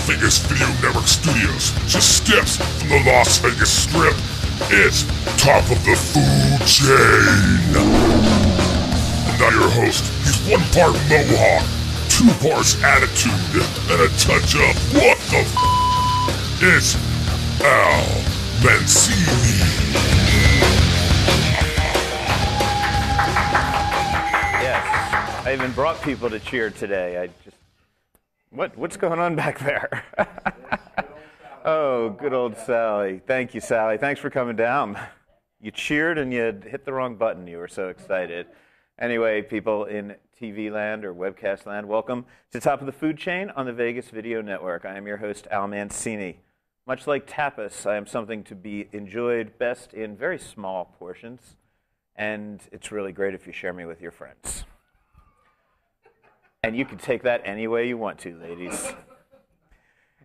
Vegas Video Network Studios, just steps from the Las Vegas Strip. It's Top of the Food Chain. And now your host, he's 1 part Mohawk, 2 parts attitude, and a touch of what the It's Al Mancini. Yes, I even brought people to cheer today. What's going on back there? Oh, good old Sally. Thank you, Sally. Thanks for coming down. You cheered and you hit the wrong button. You were so excited. Anyway, people in TV land or webcast land, welcome to Top of the Food Chain on the Vegas Video Network. I am your host, Al Mancini. Much like tapas, I am something to be enjoyed best in very small portions, and it's really great if you share me with your friends. And you can take that any way you want to, ladies.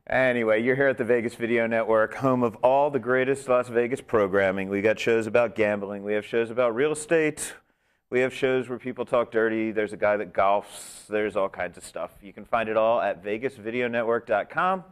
Anyway, you're here at the Vegas Video Network, home of all the greatest Las Vegas programming. We got shows about gambling. We have shows about real estate. We have shows where people talk dirty. There's a guy that golfs. There's all kinds of stuff. You can find it all at vegasvideonetwork.com.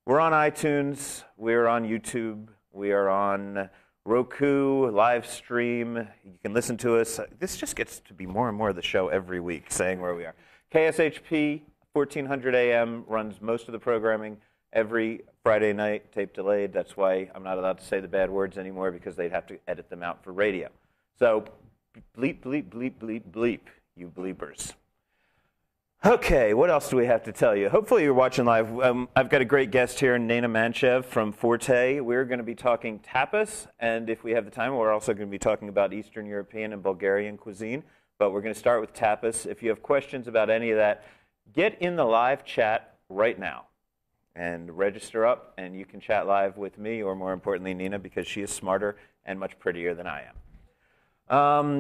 We're on iTunes. We're on YouTube. We are on Roku, live stream. You can listen to us. This just gets to be more and more of the show every week, saying where we are. KSHP, 1400 AM, runs most of the programming every Friday night, tape delayed. That's why I'm not allowed to say the bad words anymore, because they'd have to edit them out for radio. So bleep, bleep, bleep, bleep, bleep, you bleepers. Okay, what else do we have to tell you? Hopefully you're watching live. I've got a great guest here, Nina Manchev from Forte. We're going to be talking tapas, and if we have the time, we're also going to be talking about Eastern European and Bulgarian cuisine. But we're going to start with tapas. If you have questions about any of that, get in the live chat right now and register up, and you can chat live with me, or more importantly, Nina, because she is smarter and much prettier than I am.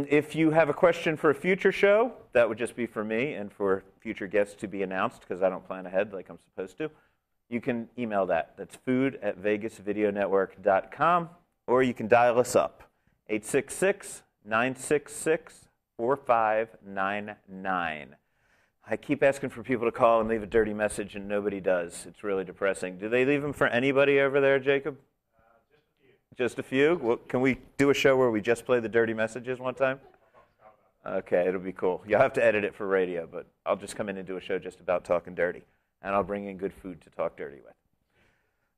If you have a question for a future show, that would just be for me and for future guests to be announced, because I don't plan ahead like I'm supposed to. You can email that. That's food@vegasvideonetwork.com, or you can dial us up, 866-966-4599. I keep asking for people to call and leave a dirty message, and nobody does. It's really depressing. Do they leave them for anybody over there, Jacob? Just a few? Well, can we do a show where we just play the dirty messages one time? Okay, it'll be cool. You'll have to edit it for radio, but I'll just come in and do a show just about talking dirty, and I'll bring in good food to talk dirty with.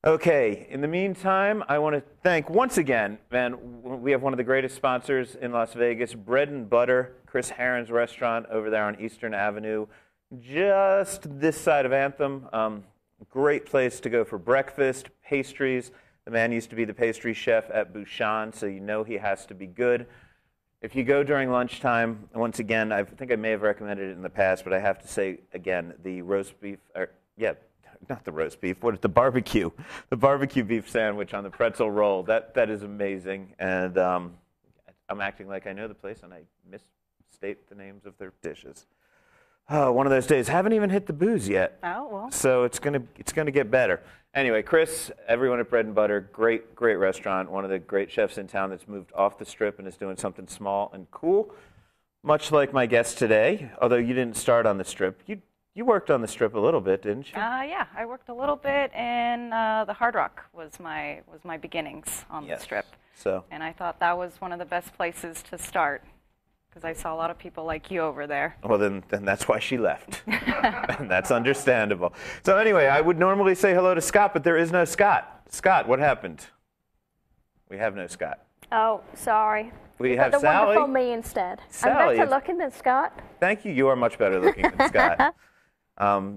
Okay, in the meantime, I want to thank once again, man, we have one of the greatest sponsors in Las Vegas, Bread and Butter, Chris Herron's restaurant over there on Eastern Avenue, just this side of Anthem. Great place to go for breakfast, pastries. The man used to be the pastry chef at Bouchon, so you know he has to be good. If you go during lunchtime, once again, I think I may have recommended it in the past, but I have to say again, the roast beef, not the roast beef, the barbecue. The barbecue beef sandwich on the pretzel roll, that is amazing. And I'm acting like I know the place, and I misstate the names of their dishes. Oh, one of those days. Haven't even hit the booze yet. Oh, well. So it's gonna get better. Anyway, Chris, everyone at Bread and Butter, great restaurant. One of the great chefs in town that's moved off the Strip and is doing something small and cool. Much like my guest today, although you didn't start on the Strip. You worked on the Strip a little bit, didn't you? Yeah, I worked a little bit, and the Hard Rock was my beginnings on the Strip. And I thought that was one of the best places to start, because I saw a lot of people like you over there. Well, then that's why she left. And that's understandable. So anyway, I would normally say hello to Scott, but there is no Scott. Scott, what happened? We have no Scott. Oh, sorry. We have the Sally. Wonderful me instead. Sally, I'm better looking than Scott. Thank you. You are much better looking than Scott.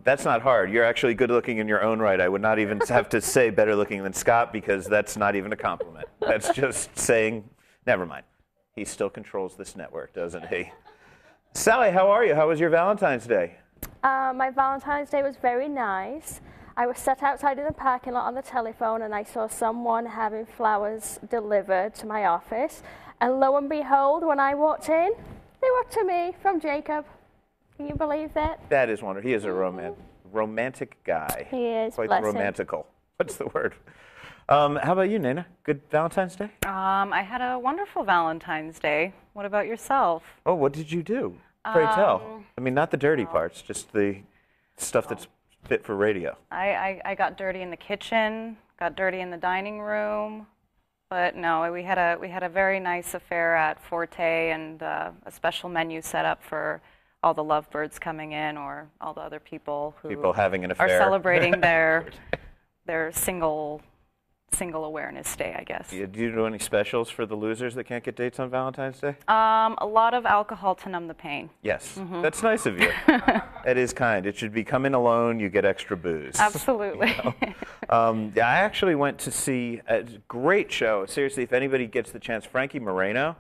That's not hard. You're actually good looking in your own right. I would not even have to say better looking than Scott, because that's not even a compliment. That's just saying, never mind. He still controls this network, doesn't he? Sally, how are you? How was your Valentine's Day? My Valentine's Day was very nice. I was sat outside in the parking lot on the telephone, and I saw someone having flowers delivered to my office. And lo and behold, when I walked in, they were to me from Jacob. Can you believe that? That is wonderful. He is a romantic guy. He is. Quite bless romantical. What's the word? How about you, Nina? Good Valentine's Day? I had a wonderful Valentine's Day. What about yourself? Oh, what did you do? Pray tell. I mean, not the dirty parts, just the stuff that's fit for radio. I got dirty in the kitchen, got dirty in the dining room, but no, we had a very nice affair at Forte, and a special menu set up for all the lovebirds coming in, or all the other people who having an affair are celebrating their single awareness day, I guess. Do you do any specials for the losers that can't get dates on Valentine's Day? A lot of alcohol to numb the pain. Yes, that's nice of you. It is kind. It should be come in alone, you get extra booze. Absolutely. I actually went to see a great show. Seriously, if anybody gets the chance, Frankie Moreno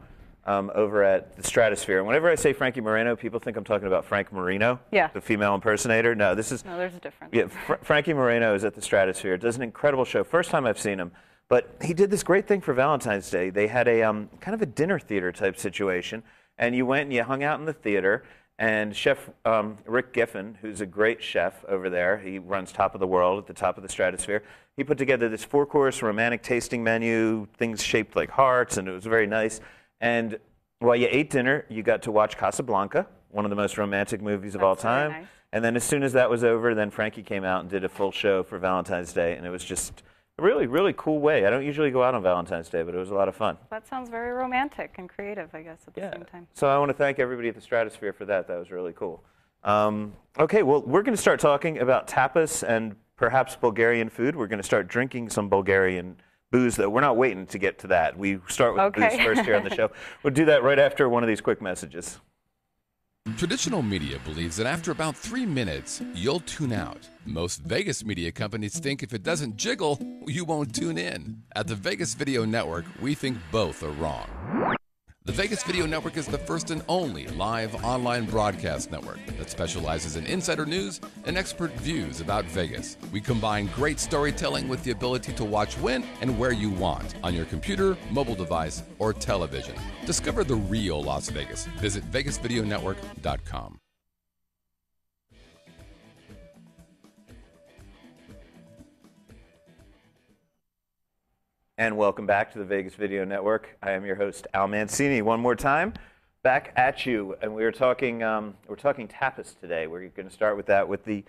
over at the Stratosphere. And whenever I say Frankie Moreno, people think I'm talking about Frank Marino, the female impersonator. No, there's a difference. Yeah, Frankie Moreno is at the Stratosphere. Does an incredible show. First time I've seen him. But he did this great thing for Valentine's Day. They had a kind of a dinner theater type situation. And you went and you hung out in the theater. And Chef Rick Giffen, who's a great chef over there, he runs Top of the World at the top of the Stratosphere. He put together this 4-course romantic tasting menu, things shaped like hearts, and it was very nice. And while you ate dinner, you got to watch Casablanca, one of the most romantic movies of all time. Nice. And then as soon as that was over, then Frankie came out and did a full show for Valentine's Day, and it was just a really, really cool way. I don't usually go out on Valentine's Day, but it was a lot of fun. That sounds very romantic and creative, I guess, at the same time. So I want to thank everybody at the Stratosphere for that. That was really cool. Okay, well, we're going to start talking about tapas and perhaps Bulgarian food. We're going to start drinking some Bulgarian booze, though. We're not waiting to get to that. We start with booze first here on the show. We'll do that right after one of these quick messages. Traditional media believes that after about 3 minutes, you'll tune out. Most Vegas media companies think if it doesn't jiggle, you won't tune in. At the Vegas Video Network, we think both are wrong. The Vegas Video Network is the first and only live online broadcast network that specializes in insider news and expert views about Vegas. We combine great storytelling with the ability to watch when and where you want on your computer, mobile device, or television. Discover the real Las Vegas. Visit VegasVideoNetwork.com. And welcome back to the Vegas Video Network. I am your host, Al Mancini. One more time, back at you. And we're talking tapas today. We're going to start with that with the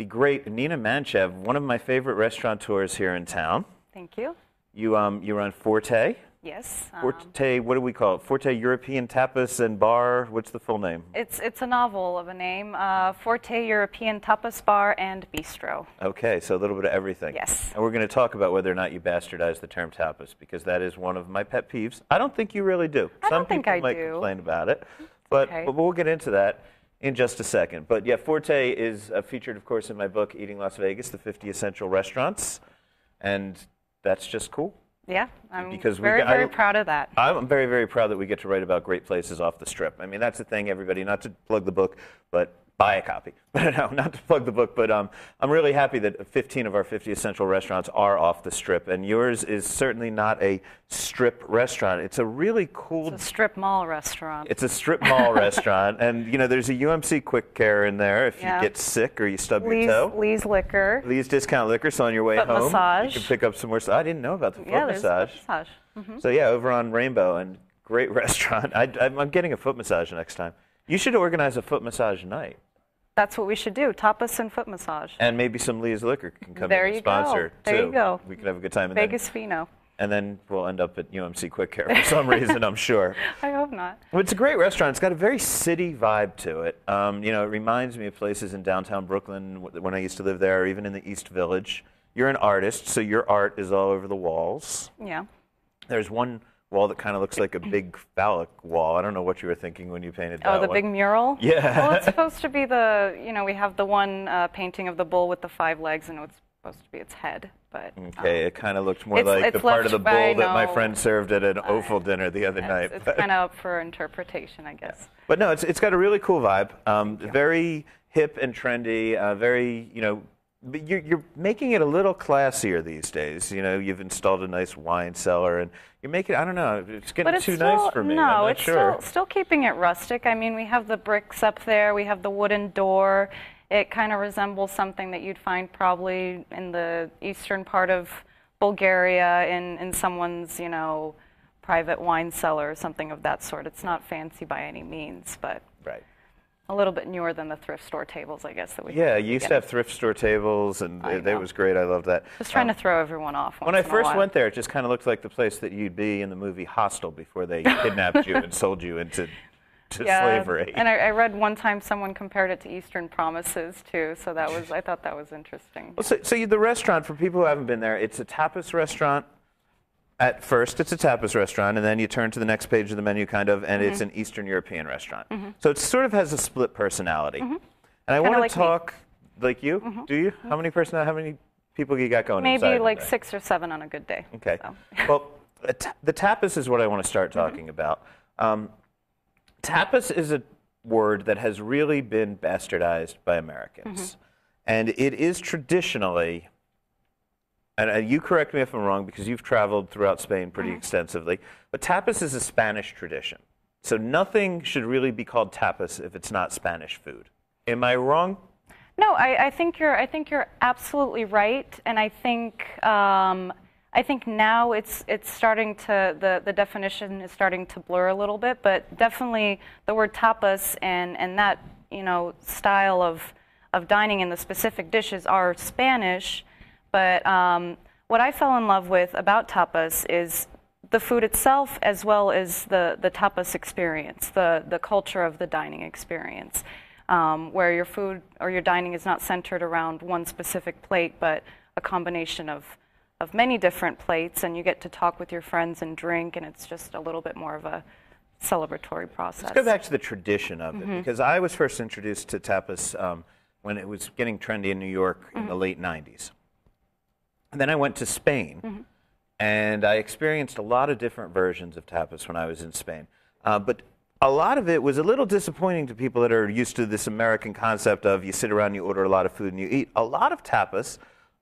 great Nina Manchev, one of my favorite restaurateurs here in town. Thank you. You run Forte. Yes. Forte, what do we call it? Forte European Tapas and Bar. What's the full name? It's a novel of a name. Forte European Tapas Bar and Bistro. Okay, so a little bit of everything. Yes. And we're going to talk about whether or not you bastardize the term tapas, because that is one of my pet peeves. I don't think you really do. I don't think I do. Some people might complain about it, but we'll get into that in just a second. But yeah, Forte is featured, of course, in my book, Eating Las Vegas, the 50 Essential Restaurants, and that's just cool. Yeah, I'm very proud of that. I'm very, very proud that we get to write about great places off the Strip. I mean, that's the thing, everybody, not to plug the book, but buy a copy. No, not to plug the book, but I'm really happy that 15 of our 50 essential restaurants are off the Strip, and yours is certainly not a Strip restaurant. It's a really cool... It's a strip mall restaurant. It's a strip mall restaurant, and, you know, there's a UMC Quick Care in there if you get sick or you stub your toe. Lee's Liquor. Lee's Discount Liquor, so on your way home, massage. you can pick up some more... I didn't know about the foot massage. There's foot massage. Mm-hmm. So, yeah, over on Rainbow, and great restaurant. I'm getting a foot massage next time. You should organize a foot massage night. That's what we should do, tapas and foot massage. And maybe some Lee's Liquor can come in and sponsor, too. There you go. We can have a good time. Vegas Fino. And then we'll end up at UMC Quick Care for some reason, I'm sure. I hope not. Well, it's a great restaurant. It's got a very city vibe to it. You know, it reminds me of places in downtown Brooklyn when I used to live there, or even in the East Village. You're an artist, so your art is all over the walls. Yeah. There's one wall that kind of looks like a big phallic wall. I don't know what you were thinking when you painted that one. Oh, the big mural? Yeah. Well, it's supposed to be we have the one painting of the bull with the 5 legs, and it's supposed to be its head. But okay, it kind of looked more like the part of the bull that my friend served at an offal dinner the other night. It's kind of up for interpretation, I guess. But no, it's got a really cool vibe. Very hip and trendy, very, you know, but you're making it a little classier these days. You know, you've installed a nice wine cellar, and you're making, I don't know, it's getting too nice for me. No, it's still keeping it rustic. I mean, we have the bricks up there. We have the wooden door. It kind of resembles something that you'd find probably in the eastern part of Bulgaria in someone's, you know, private wine cellar or something of that sort. It's not fancy by any means, but... Right. A little bit newer than the thrift store tables, I guess, that we Yeah, you used to have thrift store tables, and it was great. I loved that. Just trying to throw everyone off. When I first went there, it just kind of looked like the place that you'd be in the movie Hostel before they kidnapped you and sold you into slavery. And I read one time someone compared it to Eastern Promises, too, so I thought that was interesting. Well, so the restaurant, for people who haven't been there, it's a tapas restaurant. At first, it's a tapas restaurant, and then you turn to the next page of the menu, kind of, and it's an Eastern European restaurant. So it sort of has a split personality. And I want to talk like you. Do you? How many people you got going? Maybe like 6 or 7 on a good day. Okay. So. Well, the tapas is what I want to start talking about. Tapas is a word that has really been bastardized by Americans, and it is traditionally. And you correct me if I'm wrong, because you've traveled throughout Spain pretty extensively, but tapas is a Spanish tradition. So nothing should really be called tapas if it's not Spanish food. Am I wrong? No, I think you're absolutely right, and I think now it's starting to the definition is starting to blur a little bit, but definitely the word tapas and that style of dining in the specific dishes are Spanish. But what I fell in love with about tapas is the food itself, as well as the tapas experience, the culture of the dining experience, where your food or your dining is not centered around one specific plate, but a combination of many different plates, and you get to talk with your friends and drink, and it's just a little bit more of a celebratory process. Let's go back to the tradition of it, because I was first introduced to tapas when it was getting trendy in New York in the late 90s. And then I went to Spain, and I experienced a lot of different versions of tapas when I was in Spain. But a lot of it was a little disappointing to people that are used to this American concept of you sit around, you order a lot of food, and you eat. A lot of tapas,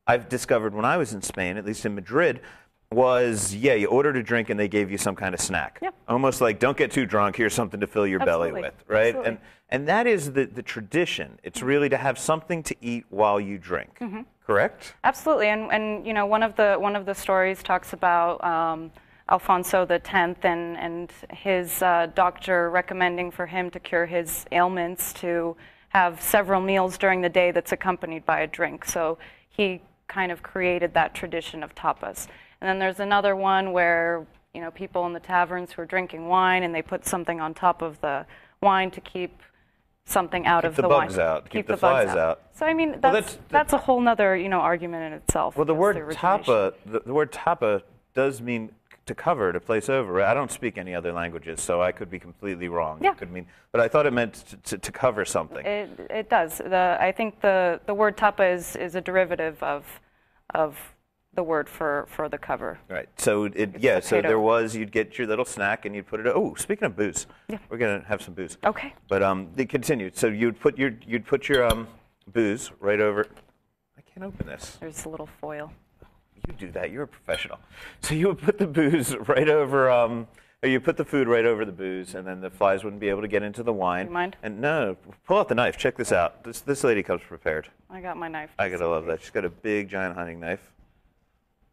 I've discovered when I was in Spain, at least in Madrid, was, you ordered a drink and they gave you some kind of snack. Yep. Almost like, don't get too drunk, here's something to fill your belly with, right? Absolutely. And that is the tradition. It's really to have something to eat while you drink. Correct? Absolutely, and one of the stories talks about Alfonso X and his doctor recommending for him to cure his ailments to have several meals during the day that's accompanied by a drink. So he kind of created that tradition of tapas. And then there's another one where people in the taverns who are drinking wine and they put something on top of the wine to keep something out of the wine. Keep the flies out. So I mean, that's a whole nother argument in itself. Well, the word tapa, the word tapa does mean to cover, to place over. Right? I don't speak any other languages, so I could be completely wrong. Yeah. It could mean, but I thought it meant to cover something. It does. I think the word tapa is a derivative of the word for the cover. Right. So so there was, you'd get your little snack and you'd put it. Oh, speaking of booze, we're gonna have some booze. Okay. But it continued. So you'd put your booze right over. I can't open this. There's a little foil. You do that. You're a professional. So you would put the booze right over. Or you put the food right over the booze, and then the flies wouldn't be able to get into the wine. You mind? And no, pull out the knife. Check this out. This lady comes prepared. I got my knife. I gotta love that. She's got a big, giant hunting knife.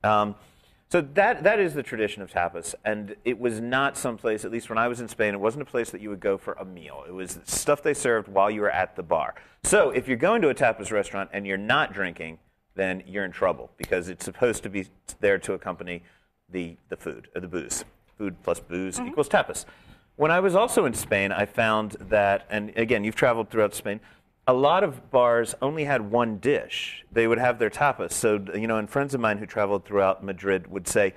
So that is the tradition of tapas, and it was not someplace, at least when I was in Spain, it wasn't a place that you would go for a meal. It was stuff they served while you were at the bar. So if you're going to a tapas restaurant and you're not drinking, then you're in trouble, because it's supposed to be there to accompany the food, or the booze. Food plus booze equals tapas. When I was also in Spain, I found that, and again, you've traveled throughout Spain, a lot of bars only had one dish. They would have their tapas. So, and friends of mine who traveled throughout Madrid would say,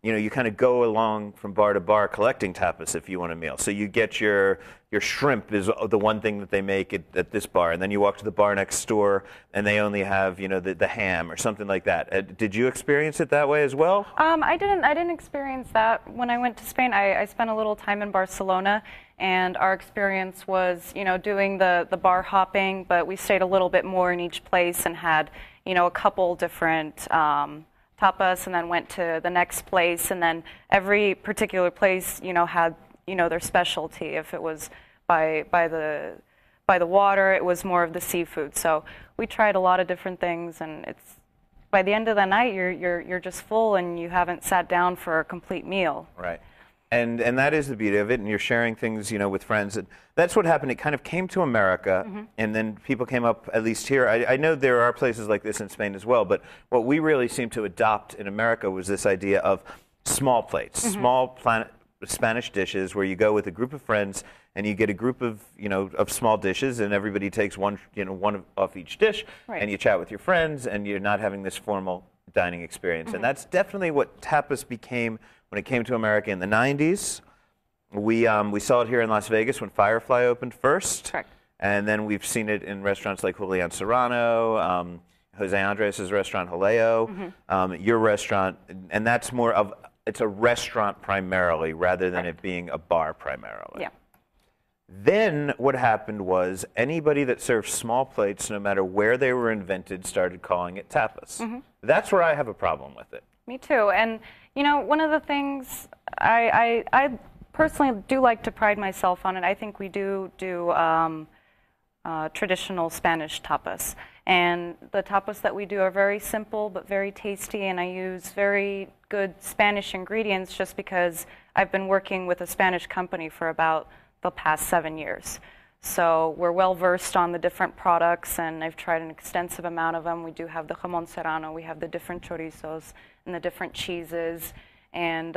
you kind of go along from bar to bar collecting tapas if you want a meal. So you get your shrimp is the one thing that they make at this bar, and then you walk to the bar next door and they only have the ham or something like that. Did you experience it that way as well? I didn't experience that when I went to Spain. I spent a little time in Barcelona, and our experience was doing the bar hopping, but we stayed a little bit more in each place and had a couple different tapas, and then went to the next place, and then every particular place had their specialty. If it was by the water, it was more of the seafood. So we tried a lot of different things, and it's by the end of the night you're just full and you haven't sat down for a complete meal. Right. And that is the beauty of it, and you're sharing things, with friends. And that's what happened. It kind of came to America, and then people came up, at least here. I know there are places like this in Spain as well, but what we really seemed to adopt in America was this idea of small plates, small Spanish dishes where you go with a group of friends and you get a group of, of small dishes, and everybody takes one off each dish, and you chat with your friends, and you're not having this formal dining experience. And that's definitely what tapas became when it came to America in the 90s. We saw it here in Las Vegas when Firefly opened first. Correct. And then we've seen it in restaurants like Julian Serrano, Jose Andres' restaurant, Jaleo, your restaurant. And that's more of, it's a restaurant primarily rather than it being a bar primarily. Yeah. Then what happened was anybody that served small plates, no matter where they were invented, started calling it tapas. That's where I have a problem with it. Me too. And, one of the things I personally do like to pride myself on it, I think we do traditional Spanish tapas. And the tapas that we do are very simple but very tasty, and I use very good Spanish ingredients just because I've been working with a Spanish company for about the past 7 years. So we're well versed on the different products, and I've tried an extensive amount of them. We do have the jamón serrano, we have the different chorizos and the different cheeses, and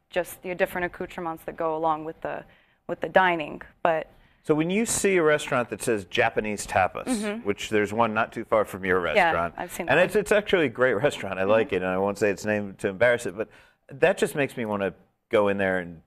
just the different accoutrements that go along with the dining. But so when you see a restaurant that says Japanese tapas, which there's one not too far from your restaurant, I've seen that. And it's actually a great restaurant. I like it, and I won't say its name to embarrass it, but that just makes me want to go in there and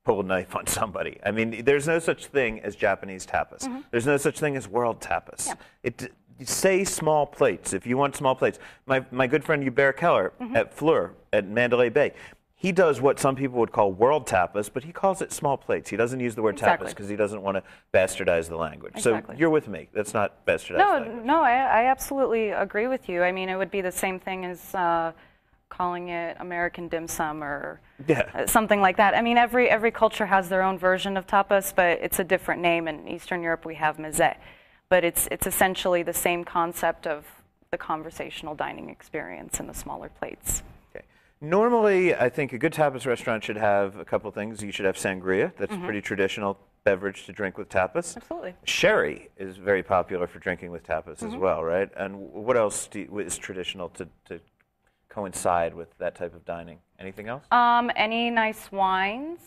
pull a knife on somebody. I mean, there's no such thing as Japanese tapas. There's no such thing as world tapas. Yeah. Say small plates if you want small plates. My good friend Hubert Keller at Fleur at Mandalay Bay, he does what some people would call world tapas, but he calls it small plates. He doesn't use the word tapas because he doesn't want to bastardize the language. So you're with me. That's not bastardized language. No, I absolutely agree with you. I mean, it would be the same thing as calling it American dim sum or something like that. I mean, every culture has their own version of tapas, but it's a different name. In Eastern Europe, we have meze. But it's essentially the same concept of the conversational dining experience in the smaller plates. Okay. Normally, I think a good tapas restaurant should have a couple things. You should have sangria. That's a pretty traditional beverage to drink with tapas. Absolutely. Sherry is very popular for drinking with tapas as well, right? And what else is traditional to coincide with that type of dining? Anything else? Any nice wines.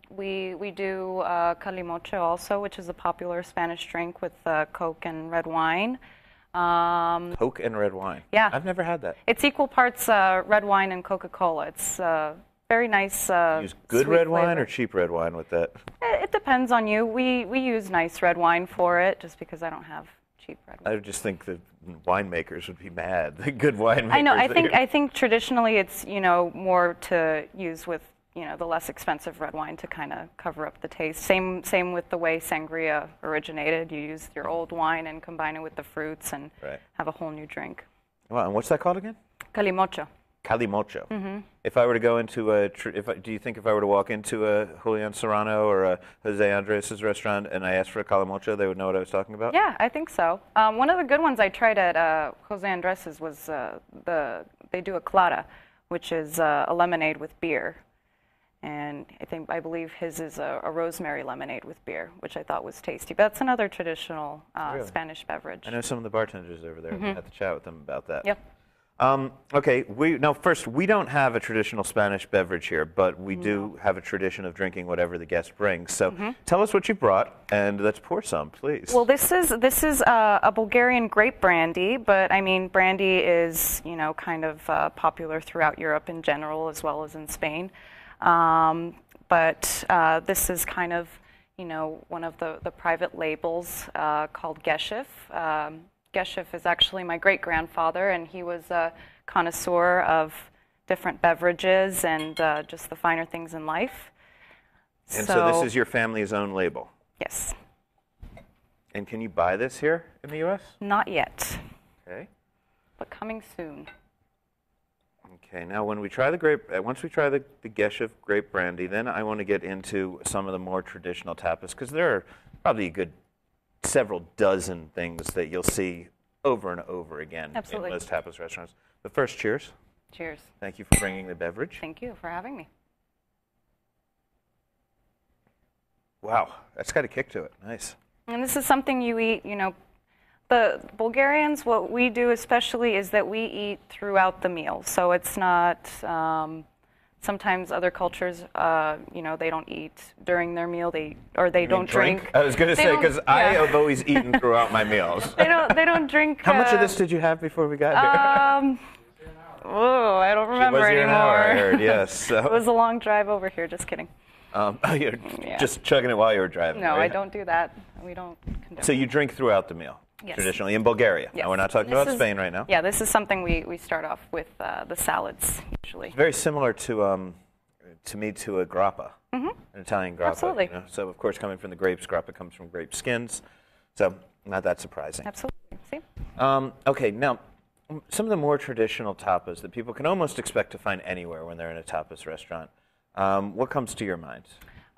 We do Calimocho also, which is a popular Spanish drink with Coke and red wine. Coke and red wine? Yeah. I've never had that. It's equal parts red wine and Coca-Cola. It's very nice. Use good red wine or cheap red wine with that? It depends on you. We use nice red wine for it just because I don't have cheap red wine. I just think the winemakers would be mad. The good winemakers. I know. I think traditionally it's more to use with the less expensive red wine to kind of cover up the taste. Same with the way sangria originated. You use your old wine and combine it with the fruits and have a whole new drink. Wow. And what's that called again? Calimocho. Calimocho. If I were to go into do you think if I were to walk into a Julian Serrano or a Jose Andres' restaurant and I asked for a Calimocho, they would know what I was talking about? Yeah, I think so. One of the good ones I tried at Jose Andres' was they do a clara, which is a lemonade with beer. And I believe his is a rosemary lemonade with beer, which I thought was tasty. But that's another traditional Spanish beverage. I know some of the bartenders over there. I had to chat with them about that. Yep. Okay, first, we don't have a traditional Spanish beverage here, but we do have a tradition of drinking whatever the guest brings. So tell us what you brought, and let's pour some, please. Well, this is a Bulgarian grape brandy, but I mean, brandy is, kind of popular throughout Europe in general, as well as in Spain. But this is kind of, one of the private labels called Geshev. Geshev is actually my great-grandfather, and he was a connoisseur of different beverages and just the finer things in life. And so this is your family's own label? Yes. And can you buy this here in the U.S.? Not yet. Okay. But coming soon. Okay, now when we try once we try the Geshev grape brandy, then I want to get into some of the more traditional tapas, because there are probably a good several dozen things that you'll see over and over again in most tapas restaurants. But first, cheers. Cheers. Thank you for bringing the beverage. Thank you for having me. Wow, that's got a kick to it. Nice. And this is something you eat, the Bulgarians, what we do especially is that we eat throughout the meal. So it's not, sometimes other cultures, they don't eat during their meal, they don't drink. I was going to say, because I have always eaten throughout my meals. They don't drink. How much of this did you have before we got here? I don't remember anymore. An hour, I heard, yes. So. It was a long drive over here, just kidding. You're just chugging it while you were driving. No, right? I don't do that. We don't condone. So you drink throughout the meal, yes. Traditionally in Bulgaria. Yes. Now we're not talking about Spain right now. Yeah, this is something we start off with the salads usually. It's very similar to a grappa, an Italian grappa. Absolutely. So of course, coming from the grapes, grappa comes from grape skins. So not that surprising. Absolutely. See. Okay, now some of the more traditional tapas that people can almost expect to find anywhere when they're in a tapas restaurant. What comes to your mind?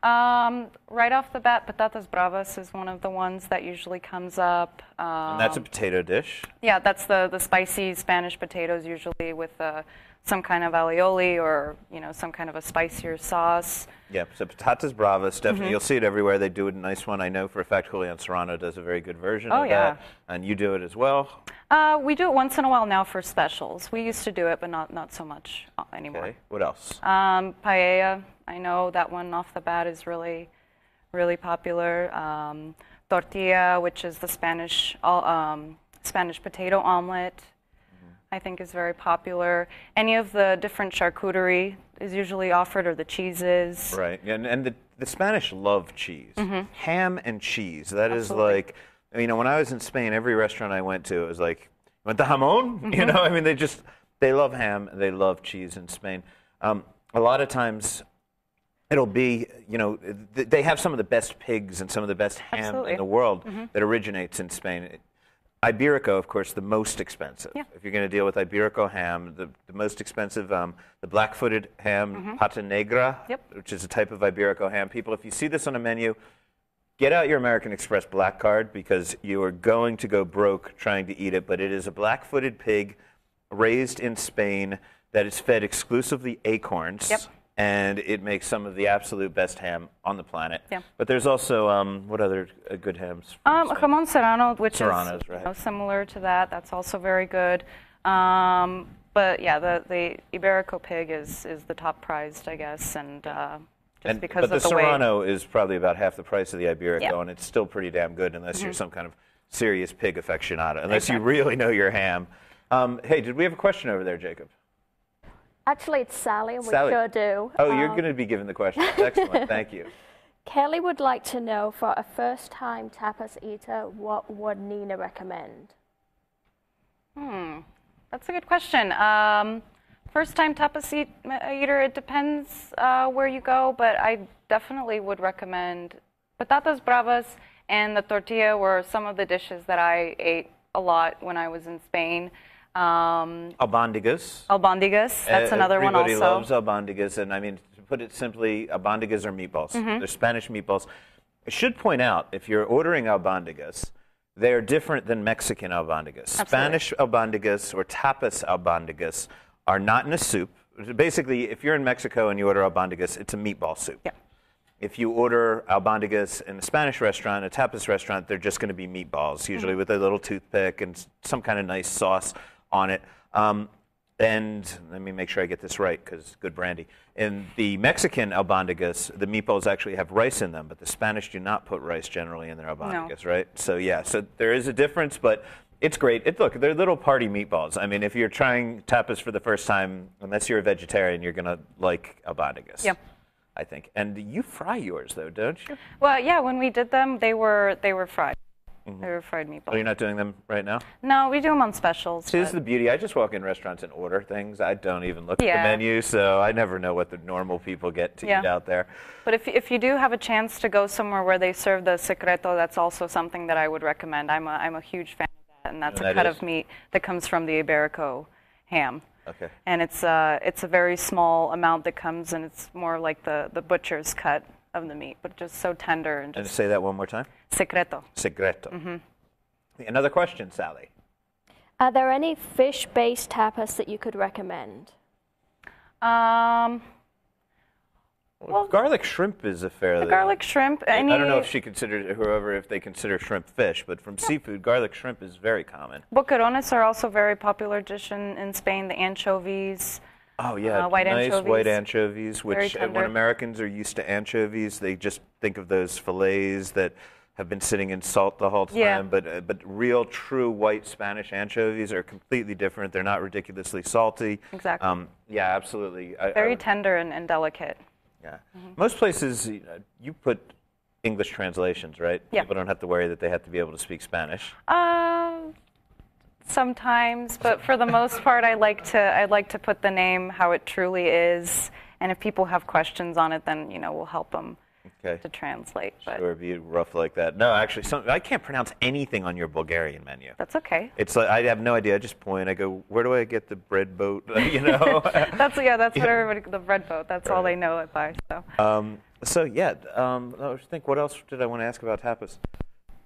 Right off the bat, patatas bravas is one of the ones that usually comes up. And that's a potato dish? Yeah, that's the spicy Spanish potatoes, usually with some kind of alioli or some kind of a spicier sauce. Yeah, so patatas bravas, definitely. You'll see it everywhere. They do a nice one. I know for a fact Julian Serrano does a very good version of that. And you do it as well? We do it once in a while now for specials. We used to do it, but not so much anymore. Okay, what else? Paella, I know that one off the bat is really, really popular. Tortilla, which is the Spanish potato omelet, I think is very popular. Any of the different charcuterie is usually offered, or the cheeses. Right, and the Spanish love cheese. Ham and cheese, that Absolutely. is like, when I was in Spain, every restaurant I went to, it was like, "Want the jamón?" They love ham, they love cheese in Spain. A lot of times, it'll be, they have some of the best pigs and some of the best ham Absolutely. in the world that originates in Spain. Iberico, of course, the most expensive. Yeah. If you're going to deal with Iberico ham, the most expensive, the black-footed ham, pata negra, which is a type of Iberico ham. People, if you see this on a menu, get out your American Express black card, because you are going to go broke trying to eat it. But it is a black-footed pig raised in Spain that is fed exclusively acorns. Yep. And it makes some of the absolute best ham on the planet. Yeah. But there's also, what other good hams? Jamón serrano, which Serrano's, is right. Similar to that. That's also very good. But yeah, the Iberico pig is the top prized, I guess, and because of the Serrano is probably about half the price of the Iberico, Yeah. and it's still pretty damn good unless you're some kind of serious pig aficionado, unless you really know your ham. Hey, did we have a question over there, Jacob? Actually, it's Sally, and Sally. we sure do. Oh, you're going to be given the question. Excellent. Thank you. Kelly would like to know, for a first-time tapas eater, what would Nina recommend? That's a good question. First-time tapas eater, it depends where you go, but I definitely would recommend patatas bravas, and the tortilla were some of the dishes that I ate a lot when I was in Spain. Albondigas. That's another one also. Everybody loves albondigas, and to put it simply, albondigas are meatballs. They're Spanish meatballs. I should point out, if you're ordering albondigas, they're different than Mexican albondigas. Absolutely. Spanish albondigas or tapas albondigas are not in a soup. Basically, if you're in Mexico and you order albondigas, it's a meatball soup. Yeah. If you order albondigas in a Spanish restaurant, a tapas restaurant, they're just going to be meatballs, usually with a little toothpick and some kind of nice sauce on it. And let me make sure I get this right, because good brandy. In the Mexican albondigas, the meatballs actually have rice in them, but the Spanish do not put rice generally in their albondigas, right? So yeah, so there is a difference, but it's great. Look, they're little party meatballs. If you're trying tapas for the first time, unless you're a vegetarian, you're going to like albondigas. Yeah. I think. And you fry yours, though, don't you? Well, yeah, when we did them, they were fried. They were fried meatballs. Oh, you're not doing them right now? No, we do them on specials. See, this is the beauty. I just walk in restaurants and order things. I don't even look at the menu, so I never know what the normal people get to eat out there. But if you do have a chance to go somewhere where they serve the secreto, that's also something that I would recommend. I'm a huge fan of that, and that's a cut of meat that comes from the Iberico ham. Okay. And it's a very small amount that comes, and it's more like the butcher's cut of the meat, but just so tender. And say that one more time. Secreto. Secreto. Another question, Sally. Are there any fish-based tapas that you could recommend? Well, garlic shrimp is a fairly... The garlic shrimp... I don't know if she considers, if they consider shrimp fish, but from seafood, garlic shrimp is very common. Boquerones are also a very popular dish in Spain. The anchovies... Oh, yeah, white nice anchovies. White anchovies, which when Americans are used to anchovies, they just think of those fillets that have been sitting in salt the whole time. Yeah. But real, true white Spanish anchovies are completely different. They're not ridiculously salty. Exactly. Yeah, absolutely. Very tender and delicate. Yeah. Most places, you put English translations, right? Yeah. People don't have to worry that they have to be able to speak Spanish. Sometimes, but for the most part, I like to put the name how it truly is, and if people have questions on it, then we'll help them to translate. But sure, be rough like that. No, actually, I can't pronounce anything on your Bulgarian menu. That's okay. It's like I have no idea. I just point. I go, where do I get the bread boat? That's what everybody. The bread boat. That's all they know it by. So. I think what else did I want to ask about tapas?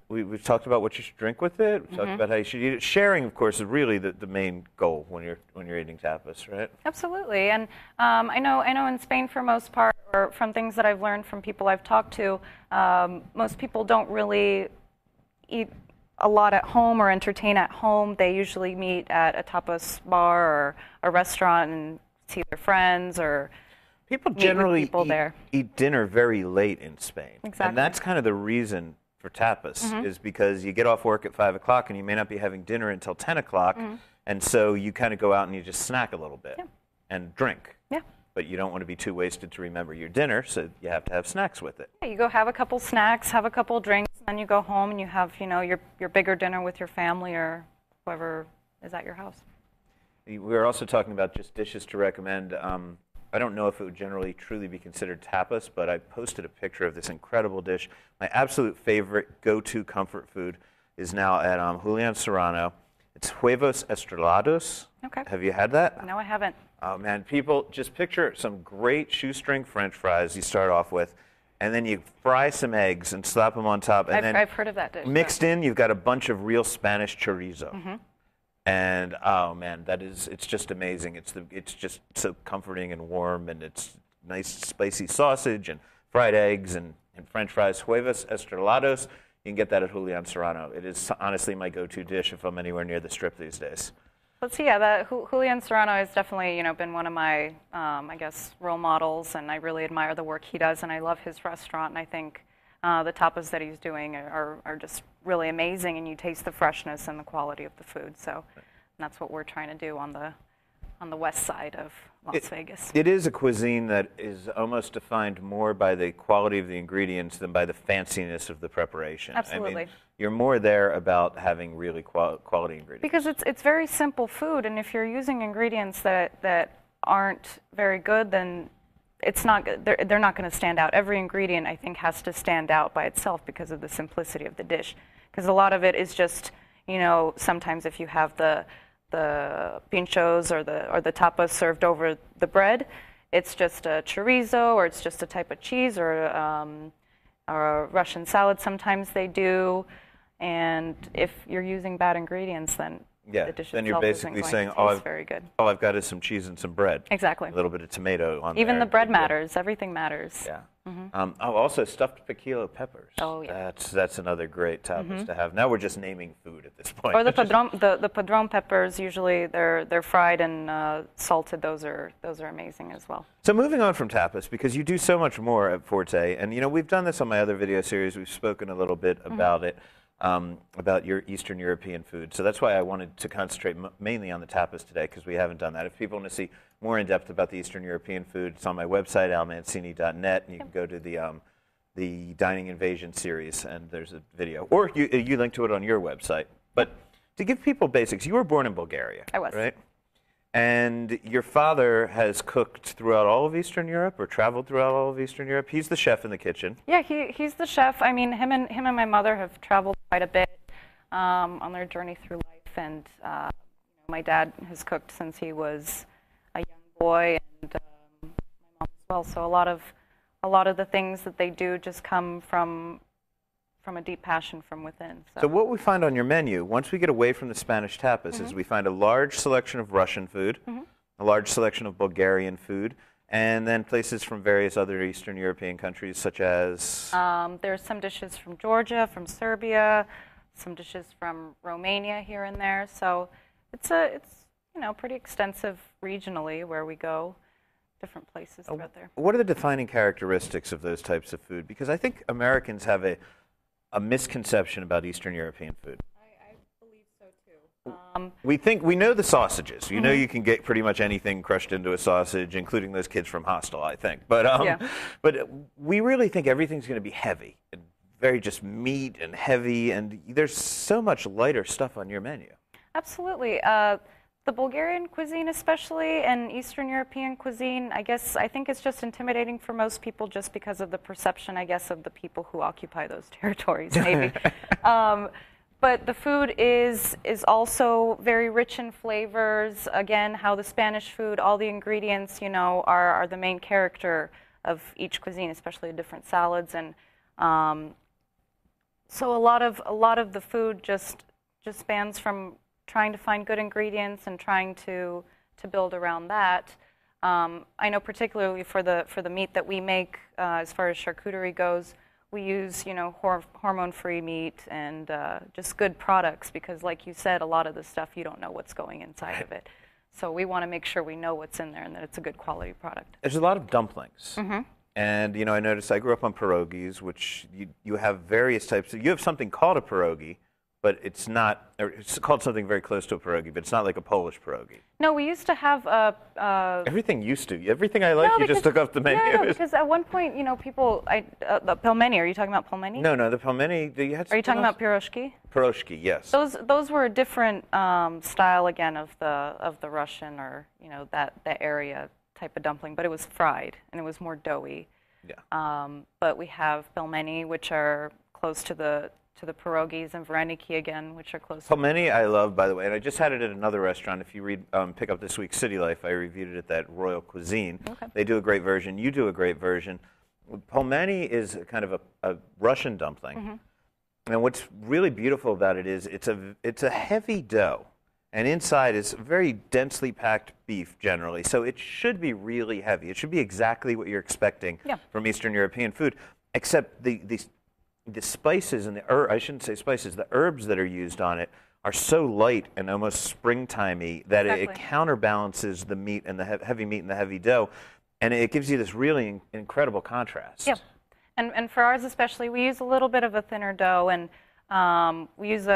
We've talked about what you should drink with it. We've talked about how you should eat it. Sharing, of course, is really the main goal when you're eating tapas, right? Absolutely, and I know in Spain, for most part, or from things that I've learned from people I've talked to, most people don't really eat a lot at home or entertain at home. They usually meet at a tapas bar or a restaurant and see their friends or. People generally eat dinner very late in Spain, exactly, and that's kind of the reason for tapas is because you get off work at 5 o'clock and you may not be having dinner until 10 o'clock, and so you kind of go out and you just snack a little bit and drink. Yeah. But you don't want to be too wasted to remember your dinner, so you have to have snacks with it. Yeah, you go have a couple snacks, have a couple drinks, and then you go home and you have your bigger dinner with your family or whoever is at your house. We were also talking about just dishes to recommend. I don't know if it would generally truly be considered tapas, but I posted a picture of this incredible dish. My absolute favorite go-to comfort food is now at Julian Serrano. It's Huevos Estravados. Okay. Have you had that? No, I haven't. Oh, man, people, just picture some great shoestring French fries you start off with, and then you fry some eggs and slap them on top. And I've heard of that dish. Mixed in, you've got a bunch of real Spanish chorizo. And oh man, it's just amazing. It's just so comforting and warm, and it's nice spicy sausage and fried eggs and French fries. Huevos Estravados. You can get that at Julian Serrano. It is honestly my go-to dish if I'm anywhere near the Strip these days. Let's see. Yeah, that Julian Serrano has definitely been one of my I guess role models, and I really admire the work he does, and I love his restaurant. And I think the tapas that he's doing are just really amazing, and you taste the freshness and the quality of the food. So that's what we're trying to do on the west side of Las Vegas. It is a cuisine that is almost defined more by the quality of the ingredients than by the fanciness of the preparation. Absolutely. I mean, you're more there about having really quality ingredients. Because it's very simple food, and if you're using ingredients that aren't very good, then it's not. They're not going to stand out. Every ingredient, I think, has to stand out by itself because of the simplicity of the dish. Because a lot of it is just, sometimes if you have the pinchos or the tapas served over the bread, it's just a chorizo or it's just a type of cheese or a Russian salad. Sometimes they do, and if you're using bad ingredients, then the dish then you're basically saying, very good. All I've got is some cheese and some bread. Exactly. A little bit of tomato on Even there. the bread matters. Everything matters. Yeah. Also stuffed piquillo peppers. Oh, yeah. That's another great tapas to have. Now we're just naming food at this point. Or the padron peppers. Usually they're fried and salted. Those are amazing as well. So moving on from tapas, because you do so much more at Forte, and we've done this on my other video series. We've spoken a little bit about it. About your Eastern European food. So that's why I wanted to concentrate mainly on the tapas today, because we haven't done that. If people want to see more in depth about the Eastern European food, it's on my website, almancini.net, and you can go to the Dining Invasion series, and there's a video. Or you link to it on your website. But to give people basics, you were born in Bulgaria. I was. Right? And your father has cooked throughout all of Eastern Europe, or traveled throughout all of Eastern Europe. He's the chef in the kitchen. Yeah, he's the chef. I mean, him and my mother have traveled quite a bit on their journey through life, and my dad has cooked since he was a young boy, and my mom as well. So a lot of the things that they do just come from a deep passion from within. So what we find on your menu, once we get away from the Spanish tapas, is we find a large selection of Russian food, a large selection of Bulgarian food, And then places from various other Eastern European countries, such as? There's some dishes from Georgia, from Serbia, some dishes from Romania here and there. So it's pretty extensive regionally where we go, different places throughout there. What are the defining characteristics of those types of food? Because I think Americans have a misconception about Eastern European food. I believe so too. We know the sausages. You know you can get pretty much anything crushed into a sausage, including those kids from Hostel, I think. But we really think everything's going to be heavy, and very just meat and heavy, and there's so much lighter stuff on your menu. Absolutely. The Bulgarian cuisine especially, and Eastern European cuisine, I think it's just intimidating for most people just because of the perception, I guess, of the people who occupy those territories, maybe. But the food is also very rich in flavors. Again, how the Spanish food, all the ingredients, are the main character of each cuisine, especially different salads. And so a lot of the food just spans from trying to find good ingredients and trying to build around that. I know particularly for the meat that we make, as far as charcuterie goes, we use hormone-free meat and just good products because, like you said, a lot of the stuff you don't know what's going inside of it. So we want to make sure we know what's in there and that it's a good quality product. There's a lot of dumplings. And I noticed I grew up on pierogies, which you have various types. You have something called a pierogi, but it's not, or it's called something very close to a pierogi, but it's not like a Polish pierogi. No, we used to have everything used to. Everything I like, you just took off the menu. No, because at one point, people, the pelmeni, are you talking about pelmeni? No, the pelmeni, you had. Are you talking about pierogi? Pierogi, yes. Those were a different style, again, of the Russian or, that area type of dumpling, but it was fried, and it was more doughy. Yeah. But we have pelmeni, which are close to the pierogies, and vareniki again, which are close. Pelmeni I love, by the way, and I just had it at another restaurant. If you pick up this week's City Life, I reviewed it at that Royal Cuisine. Okay. They do a great version. You do a great version. Pelmeni is kind of a Russian dumpling, and what's really beautiful about it is it's a heavy dough, and inside is very densely packed beef generally. So it should be really heavy. It should be exactly what you're expecting from Eastern European food, except the spices and I shouldn't say spices, the herbs that are used on it are so light and almost springtimey that it counterbalances the meat and the heavy meat and the heavy dough, and it gives you this really incredible contrast. Yeah, and for ours especially, we use a little bit of a thinner dough, and we use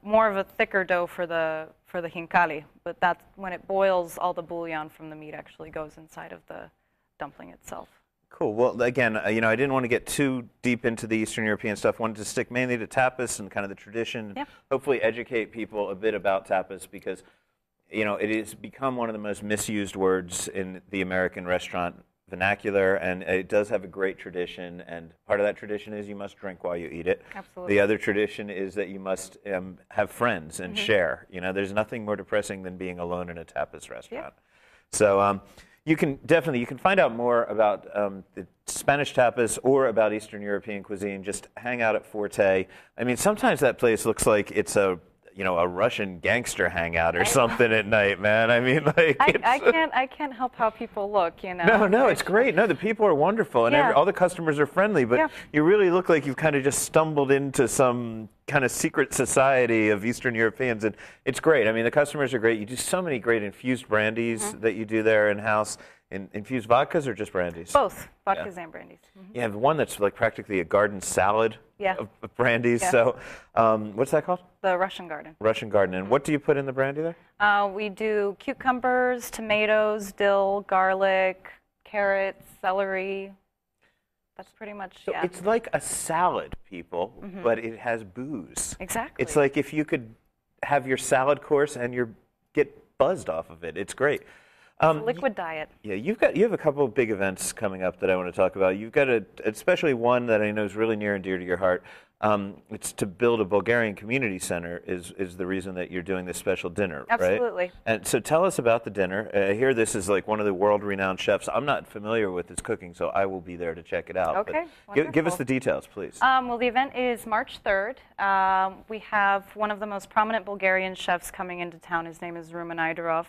more of a thicker dough for the hinkali, but that's when it boils, all the bouillon from the meat actually goes inside of the dumpling itself. Cool. Well, again, I didn't want to get too deep into the Eastern European stuff. Wanted to stick mainly to tapas and kind of the tradition. Yeah. Hopefully educate people a bit about tapas because, it has become one of the most misused words in the American restaurant vernacular, and it does have a great tradition. And part of that tradition is you must drink while you eat it. Absolutely. The other tradition is that you must have friends and share. There's nothing more depressing than being alone in a tapas restaurant. Yeah. So. You can find out more about the Spanish tapas or about Eastern European cuisine. Just hang out at Forte. I mean, sometimes that place looks like it's a Russian gangster hangout or something at night, man. I mean, like I can't help how people look, No, it's great. No, the people are wonderful, and all the customers are friendly. But you really look like you've kind of just stumbled into some kind of secret society of Eastern Europeans, and it's great. I mean, the customers are great. You do so many great infused brandies that you do there in house. Infused vodkas or just brandies? Both, vodkas and brandies. You have one that's like practically a garden salad of brandies. Yeah. So, what's that called? The Russian Garden. Russian Garden. And what do you put in the brandy there? We do cucumbers, tomatoes, dill, garlic, carrots, celery. That's pretty much, so it's like a salad, people, but it has booze. Exactly. It's like if you could have your salad course and get buzzed off of it. It's great. Liquid diet. Yeah, you have a couple of big events coming up that I want to talk about. You've got especially one that I know is really near and dear to your heart. It's to build a Bulgarian community center is the reason that you're doing this special dinner, Absolutely. Right? And so tell us about the dinner. I hear this is like one of the world-renowned chefs. I'm not familiar with his cooking, so I will be there to check it out. Okay, give us the details, please. Well, the event is March 3rd. We have one of the most prominent Bulgarian chefs coming into town. His name is Rumen Idarov.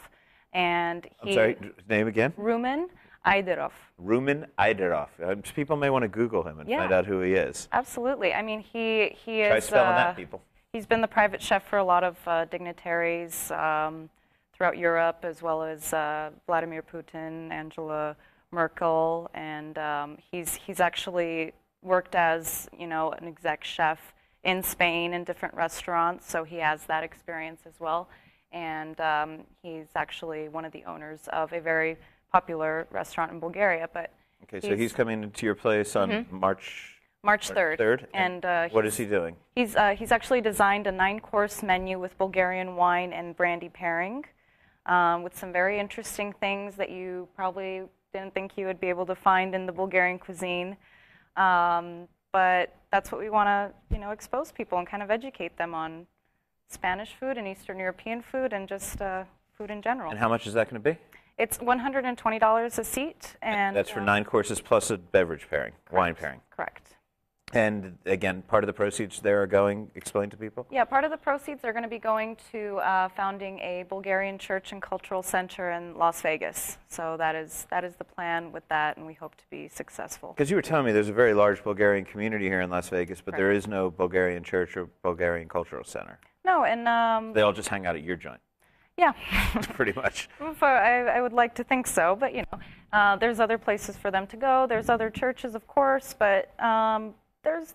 And I'm sorry, name again? Rumen Aiderov. Rumen Aiderov. People may want to Google him and find out who he is. Absolutely. I mean, he is... Try spelling that, people. He's been the private chef for a lot of dignitaries throughout Europe, as well as Vladimir Putin, Angela Merkel, and he's actually worked as, you know, an exec chef in Spain in different restaurants, so he has that experience as well. And he's actually one of the owners of a very popular restaurant in Bulgaria. But okay, so he's coming into your place on March 3rd. And what is he doing? He's actually designed a 9-course menu with Bulgarian wine and brandy pairing, with some very interesting things that you probably didn't think you would be able to find in the Bulgarian cuisine. But that's what we want to, you know, expose people and kind of educate them on Spanish food and Eastern European food and just food in general. And how much is that going to be? It's $120 a seat. And that's for 9 courses plus a beverage pairing, wine pairing. Correct. And again, part of the proceeds there are going, explain to people? Yeah, part of the proceeds are going to be going to founding a Bulgarian church and cultural center in Las Vegas. So that is the plan with that, and we hope to be successful. Because you were telling me there's a very large Bulgarian community here in Las Vegas, but there is no Bulgarian church or Bulgarian cultural center. No, and... they all just hang out at your joint. Yeah. Pretty much. I would like to think so, but, you know, there's other places for them to go. There's other churches, of course, but...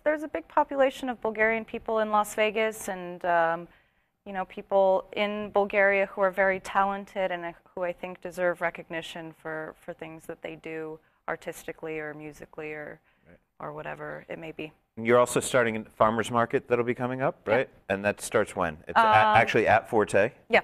There's a big population of Bulgarian people in Las Vegas, and you know, people in Bulgaria who are very talented and who I think deserve recognition for things that they do artistically or musically or whatever it may be. You're also starting a farmers market that'll be coming up, right? Yeah. And that starts when? It's actually at Forte. Yeah.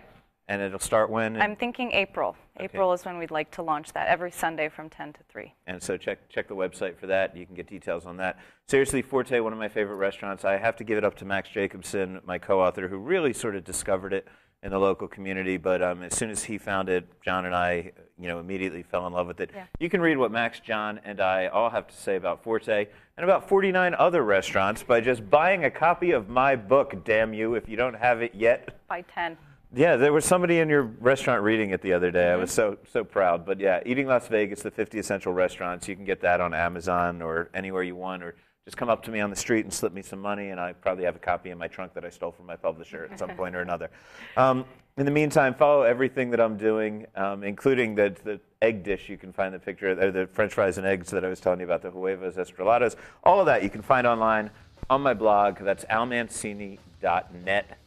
And it'll start when? I'm thinking April. Okay. April is when we'd like to launch that, every Sunday from 10 to 3. And so check the website for that. You can get details on that. Seriously, Forte, one of my favorite restaurants. I have to give it up to Max Jacobson, my co-author, who really sort of discovered it in the local community. But as soon as he found it, John and I, you know, immediately fell in love with it. Yeah. You can read what Max, John, and I all have to say about Forte and about 49 other restaurants by just buying a copy of my book, damn you, if you don't have it yet. Buy 10. Yeah, there was somebody in your restaurant reading it the other day. I was so proud. But yeah, Eating Las Vegas, the 50 Essential Restaurants, you can get that on Amazon or anywhere you want, or just come up to me on the street and slip me some money, and I probably have a copy in my trunk that I stole from my publisher at some point or another. In the meantime, follow everything that I'm doing, including the egg dish. You can find the picture, the French fries and eggs that I was telling you about, the Huevos Estravados. All of that you can find online on my blog. That's almancini.net.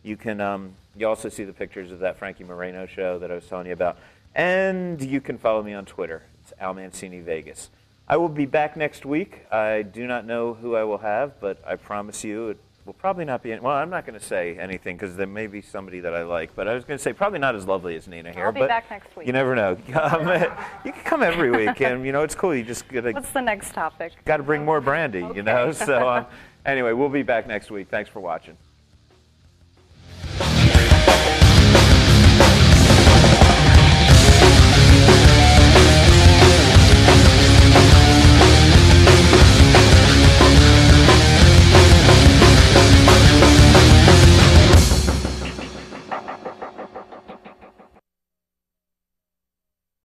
You can you also see the pictures of that Frankie Moreno show that I was telling you about. And you can follow me on Twitter. It's Al Mancini Vegas. I will be back next week. I do not know who I will have, but I promise you it will probably not be, well, I'm not going to say anything because there may be somebody that I like, but I was going to say probably not as lovely as Nina here. I'll be back next week. You never know. You can come every week, and, you know, it's cool. You just got to... What's the next topic? Got to bring more brandy, you know? So anyway, we'll be back next week. Thanks for watching.